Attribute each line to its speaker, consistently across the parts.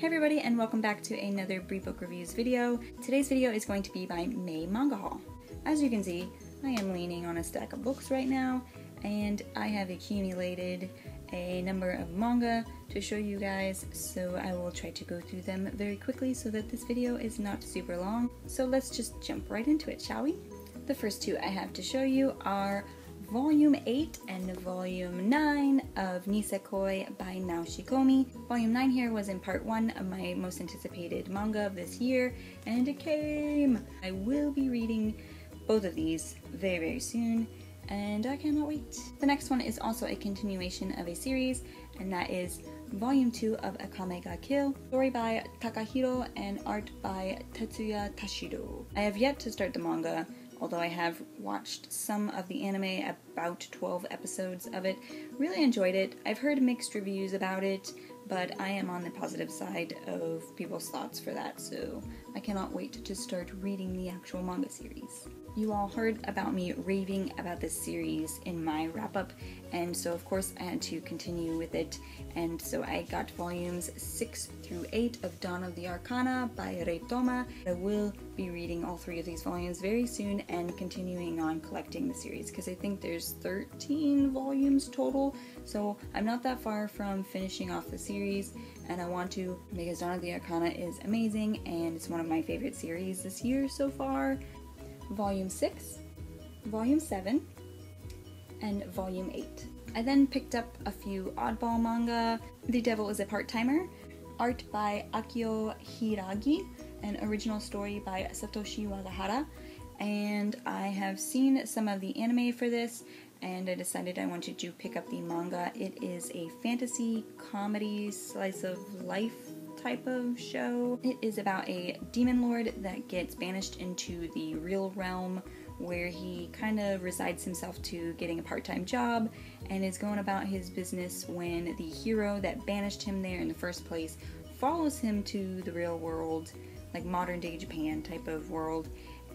Speaker 1: Hey everybody, and welcome back to another Brief Book Reviews video. Today's video is going to be by May Manga Haul. As you can see, I am leaning on a stack of books right now, and I have accumulated a number of manga to show you guys, so I will try to go through them very quickly so that this video is not super long. So let's just jump right into it, shall we? The first two I have to show you are Volume 8 and Volume 9 of Nisekoi by Naoshikomi. Volume 9 here was in part 1 of my most anticipated manga of this year, and it came! I will be reading both of these very soon, and I cannot wait. The next one is also a continuation of a series, and that is Volume 2 of Akame ga Kill, story by Takahiro and art by Tetsuya Tashiro. I have yet to start the manga, although I have watched some of the anime, about 12 episodes of it. Really enjoyed it. I've heard mixed reviews about it, but I am on the positive side of people's thoughts for that, so I cannot wait to start reading the actual manga series. You all heard about me raving about this series in my wrap-up, and so of course I had to continue with it, and so I got volumes 6 through 8 of Dawn of the Arcana by Reitoma. I will be reading all 3 of these volumes very soon and continuing on collecting the series, because I think there's 13 volumes total, so I'm not that far from finishing off the series, and I want to, because Dawn of the Arcana is amazing and it's one of my favorite series this year so far. Volume 6, Volume 7, and Volume 8. I then picked up a few oddball manga. The Devil is a Part-Timer, art by Akio Hiragi, an original story by Satoshi Wagahara, and I have seen some of the anime for this, and I decided I wanted to pick up the manga. It is a fantasy comedy slice of life type of show. It is about a demon lord that gets banished into the real realm, where he kind of resides himself to getting a part-time job and is going about his business when the hero that banished him there in the first place follows him to the real world, like modern day Japan type of world,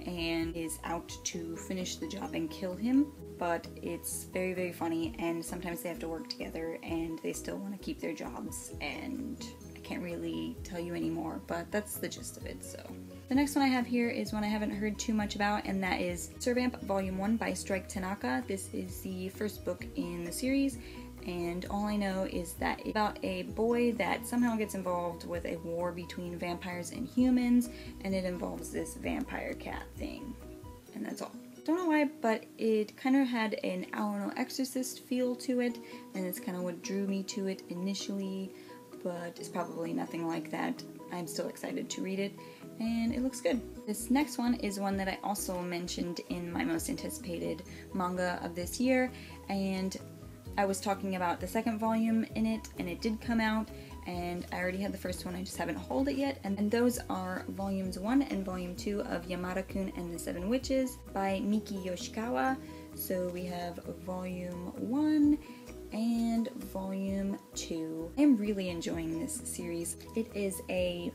Speaker 1: and is out to finish the job and kill him. But it's very funny, and sometimes they have to work together and they still want to keep their jobs, and can't really tell you anymore, but that's the gist of it. So the next one I have here is one I haven't heard too much about, and that is Servamp Volume 1 by Strike Tanaka. This is the first book in the series, and all I know is that it's about a boy that somehow gets involved with a war between vampires and humans, and it involves this vampire cat thing, and that's all. Don't know why, but it kind of had an Alano Exorcist feel to it, and it's kind of what drew me to it initially, but it's probably nothing like that. I'm still excited to read it, and it looks good. This next one is one that I also mentioned in my most anticipated manga of this year, and I was talking about the second volume in it, and it did come out, and I already had the first one, I just haven't hauled it yet, and those are Volumes 1 and Volume 2 of Yamada-kun and the Seven Witches by Miki Yoshikawa. So we have Volume 1 and Volume 2. I'm really enjoying this series. It is a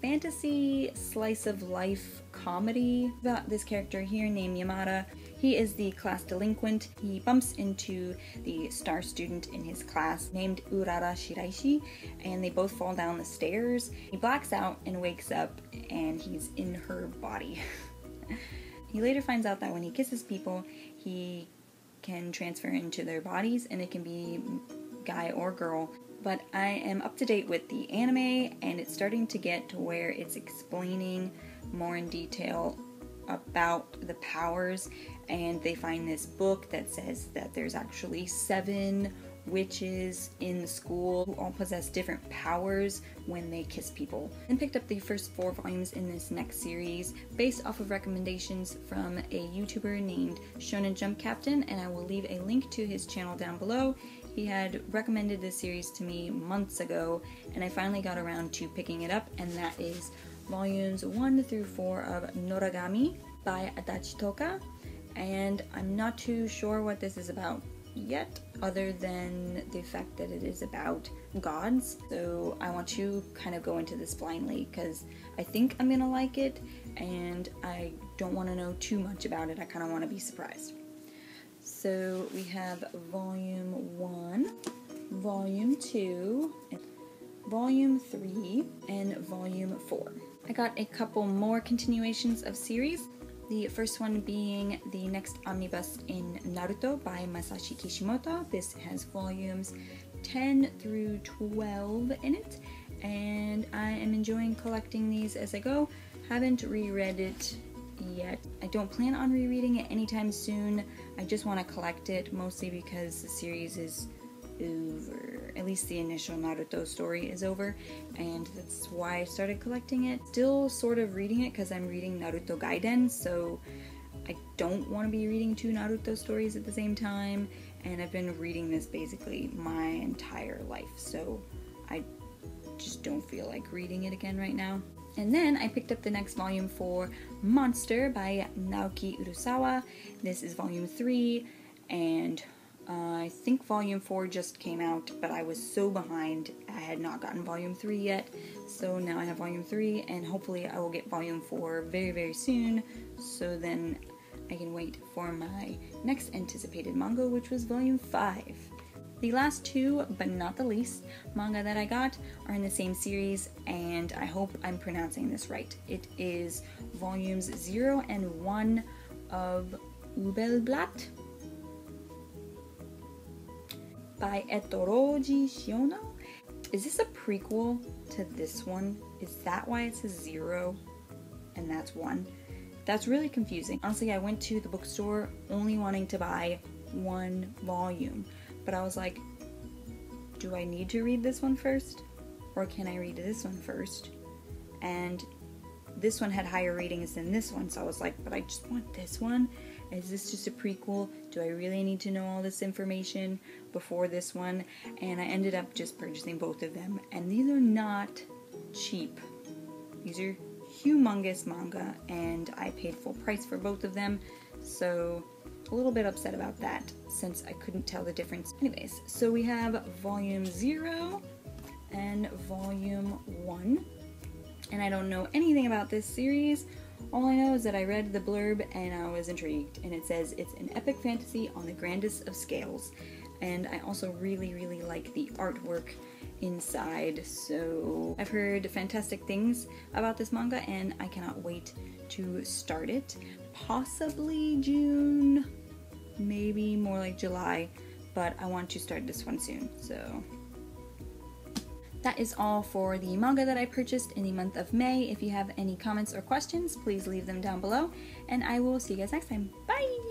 Speaker 1: fantasy slice of life comedy about this character here named Yamada. He is the class delinquent. He bumps into the star student in his class named Urara Shiraishi, and they both fall down the stairs. He blacks out and wakes up, and he's in her body. He later finds out that when he kisses people, he can transfer into their bodies, and it can be guy or girl. But I am up to date with the anime, and it's starting to get to where it's explaining more in detail about the powers, and they find this book that says that there's actually 7 witches in the school who all possess different powers when they kiss people. And picked up the first 4 volumes in this next series based off of recommendations from a YouTuber named Shonen Jump Captain, and I will leave a link to his channel down below. He had recommended this series to me months ago, and I finally got around to picking it up, and that is Volumes 1 through 4 of Noragami by Adachi Toka, and I'm not too sure what this is about yet, other than the fact that it is about gods. So I want to kind of go into this blindly, because I think I'm gonna like it, and I don't want to know too much about it. I kind of want to be surprised. So we have Volume 1, Volume 2, and Volume 3 and Volume 4. I got a couple more continuations of series. The first one being the next omnibus in Naruto by Masashi Kishimoto. This has volumes 10 through 12 in it, and I am enjoying collecting these as I go. Haven't reread it yet. I don't plan on rereading it anytime soon. I just want to collect it, mostly because the series is over. At least the initial Naruto story is over, and that's why I started collecting it. Still sort of reading it because I'm reading Naruto Gaiden, so I don't want to be reading 2 Naruto stories at the same time, and I've been reading this basically my entire life, so I just don't feel like reading it again right now. And then I picked up the next volume for Monster by Naoki Urasawa. This is volume 3, and I think volume 4 just came out, but I was so behind, I had not gotten volume 3 yet, so now I have volume 3, and hopefully I will get volume 4 very, very soon, so then I can wait for my next anticipated manga, which was volume 5. The last 2, but not the least, manga that I got are in the same series, and I hope I'm pronouncing this right. It is volumes 0 and 1 of Ubelblatt by Ettoroji Shiono. Is this a prequel to this one? Is that why it says 0 and that's 1? That's really confusing. Honestly, I went to the bookstore only wanting to buy 1 volume, but I was like, do I need to read this one first? Or can I read this one first? And this one had higher ratings than this one, so I was like, but I just want this one. Is this just a prequel? Do I really need to know all this information before this one? And I ended up just purchasing both of them, and these are not cheap. These are humongous manga, and I paid full price for both of them, so a little bit upset about that since I couldn't tell the difference. Anyways, so we have volume 0 and volume 1, and I don't know anything about this series. All I know is that I read the blurb and I was intrigued, and it says it's an epic fantasy on the grandest of scales, and I also really, really like the artwork inside, so I've heard fantastic things about this manga and I cannot wait to start it. Possibly June, maybe more like July, but I want to start this one soon, so that is all for the manga that I purchased in the month of May. If you have any comments or questions, please leave them down below, and I will see you guys next time. Bye!